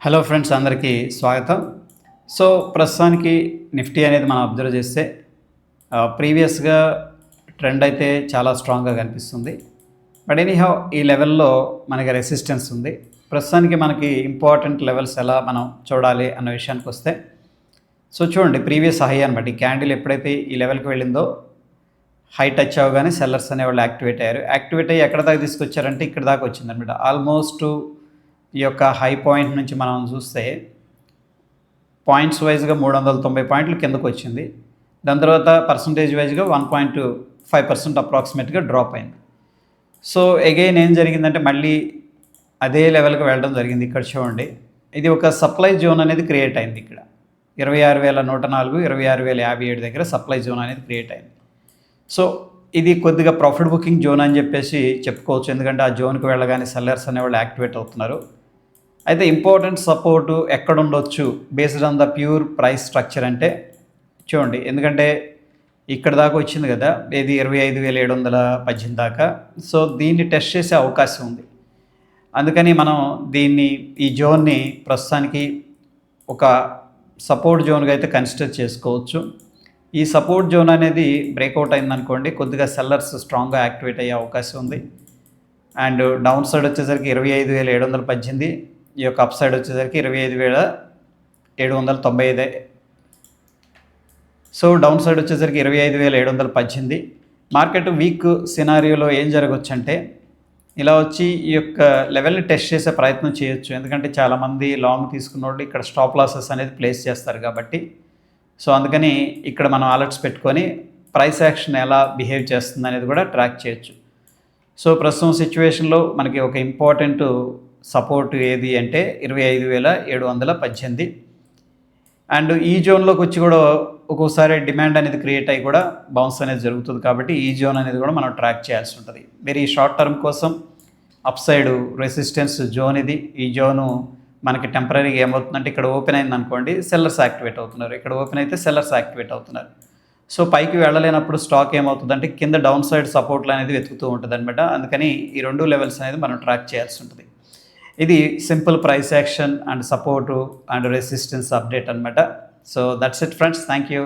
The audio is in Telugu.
హలో ఫ్రెండ్స్, అందరికీ స్వాగతం. సో ప్రస్తుతానికి నిఫ్టీ అనేది మనం అబ్జర్వ్ చేస్తే ప్రీవియస్గా ట్రెండ్ అయితే చాలా స్ట్రాంగ్గా కనిపిస్తుంది. బట్ ఎనీహౌ ఈ లెవెల్లో మనకి రెసిస్టెన్స్ ఉంది. ప్రస్తుతానికి మనకి ఇంపార్టెంట్ లెవెల్స్ ఎలా మనం చూడాలి అన్న విషయానికి వస్తే, సో చూడండి, ప్రీవియస్ హై అనమాట. ఈ క్యాండిల్ ఎప్పుడైతే ఈ లెవెల్కి వెళ్ళిందో హై టచ్ అవ్వగానే సెల్లర్స్ అనేవాళ్ళు యాక్టివేట్ అయ్యారు. యాక్టివేట్ అయ్యి ఎక్కడ దాకా తీసుకొచ్చారంటే ఇక్కడ దాకా వచ్చిందనమాట. ఆల్మోస్ట్ ఈ యొక్క హై పాయింట్ నుంచి మనం చూస్తే పాయింట్స్ వైజ్గా 390 పాయింట్లు కిందకు వచ్చింది. దాని తర్వాత పర్సంటేజ్ వైజ్గా 1.5% అప్రాక్సిమేట్గా డ్రాప్ అయింది. సో అగైన్ ఏం జరిగిందంటే మళ్ళీ అదే లెవెల్కి వెళ్ళడం జరిగింది. ఇక్కడ చూడండి, ఇది ఒక సప్లై జోన్ అనేది క్రియేట్ అయింది. ఇక్కడ 26,104, 26,057 దగ్గర సప్లై జోన్ అనేది క్రియేట్ అయింది. సో ఇది కొద్దిగా ప్రాఫిట్ బుకింగ్ జోన్ అని చెప్పేసి చెప్పుకోవచ్చు, ఎందుకంటే ఆ జోన్కి వెళ్ళగానే సెల్లర్స్ అనేవాళ్ళు యాక్టివేట్ అవుతున్నారు. అయితే ఇంపార్టెంట్ సపోర్టు ఎక్కడ ఉండొచ్చు based on the pure price structure అంటే చూడండి, ఎందుకంటే ఇక్కడ దాకా వచ్చింది కదా, ఇది 25,718 దాకా. సో దీన్ని టెస్ట్ చేసే అవకాశం ఉంది. అందుకని మనం ఈ జోన్ని ప్రస్తుతానికి ఒక సపోర్ట్ జోన్గా అయితే కన్సిడర్ చేసుకోవచ్చు. ఈ సపోర్ట్ జోన్ అనేది బ్రేక్అవుట్ అయిందనుకోండి, కొద్దిగా సెల్లర్స్ స్ట్రాంగ్గా యాక్టివేట్ అయ్యే అవకాశం ఉంది. అండ్ డౌన్ సైడ్ వచ్చేసరికి 25,718, ఈ యొక్క అప్ సైడ్ వచ్చేసరికి 25,795. సో డౌన్ సైడ్ వచ్చేసరికి 25,718. మార్కెట్ వీక్ సినారియోలో ఏం జరగవచ్చు అంటే ఇలా వచ్చి ఈ యొక్క లెవెల్ని టెస్ట్ చేసే ప్రయత్నం చేయొచ్చు, ఎందుకంటే చాలామంది లాంగ్ తీసుకున్న వాళ్ళు ఇక్కడ స్టాప్ లాసెస్ అనేది ప్లేస్ చేస్తారు కాబట్టి. సో అందుకని ఇక్కడ మనం అలర్ట్స్ పెట్టుకొని ప్రైస్ యాక్షన్ ఎలా బిహేవ్ చేస్తుంది అనేది కూడా ట్రాక్ చేయొచ్చు. సో ప్రస్తుతం సిచ్యువేషన్లో మనకి ఒక ఇంపార్టెంట్ సపోర్ట్ ఏది అంటే 25,718. అండ్ ఈ జోన్లోకి వచ్చి కూడా ఒక్కోసారి డిమాండ్ అనేది క్రియేట్ అయ్యి కూడా బౌన్స్ అనేది జరుగుతుంది, కాబట్టి ఈ జోన్ అనేది కూడా మనం ట్రాక్ చేయాల్సి ఉంటుంది. మీరు ఈ షార్ట్ టర్మ్ కోసం అప్ సైడ్ రెసిస్టెన్స్ జోన్ ఇది. ఈ జోను మనకి టెంపరీగా ఏమవుతుందంటే ఇక్కడ ఓపెన్ అయింది అనుకోండి, సెల్లర్స్ యాక్టివేట్ అవుతున్నారు. ఇక్కడ ఓపెన్ అయితే సెల్లర్స్ యాక్టివేట్ అవుతున్నారు. సో పైకి వెళ్ళలేనప్పుడు స్టాక్ ఏమవుతుందంటే కింద డౌన్ సైడ్ సపోర్ట్లు అనేది వెతుకుతూ ఉంటుంది అనమాట. అందుకని ఈ రెండు లెవెల్స్ అనేది మనం ట్రాక్ చేయాల్సి ఉంటుంది. ఇది simple price action and support and resistance update అనమాట. So that's it friends, thank you.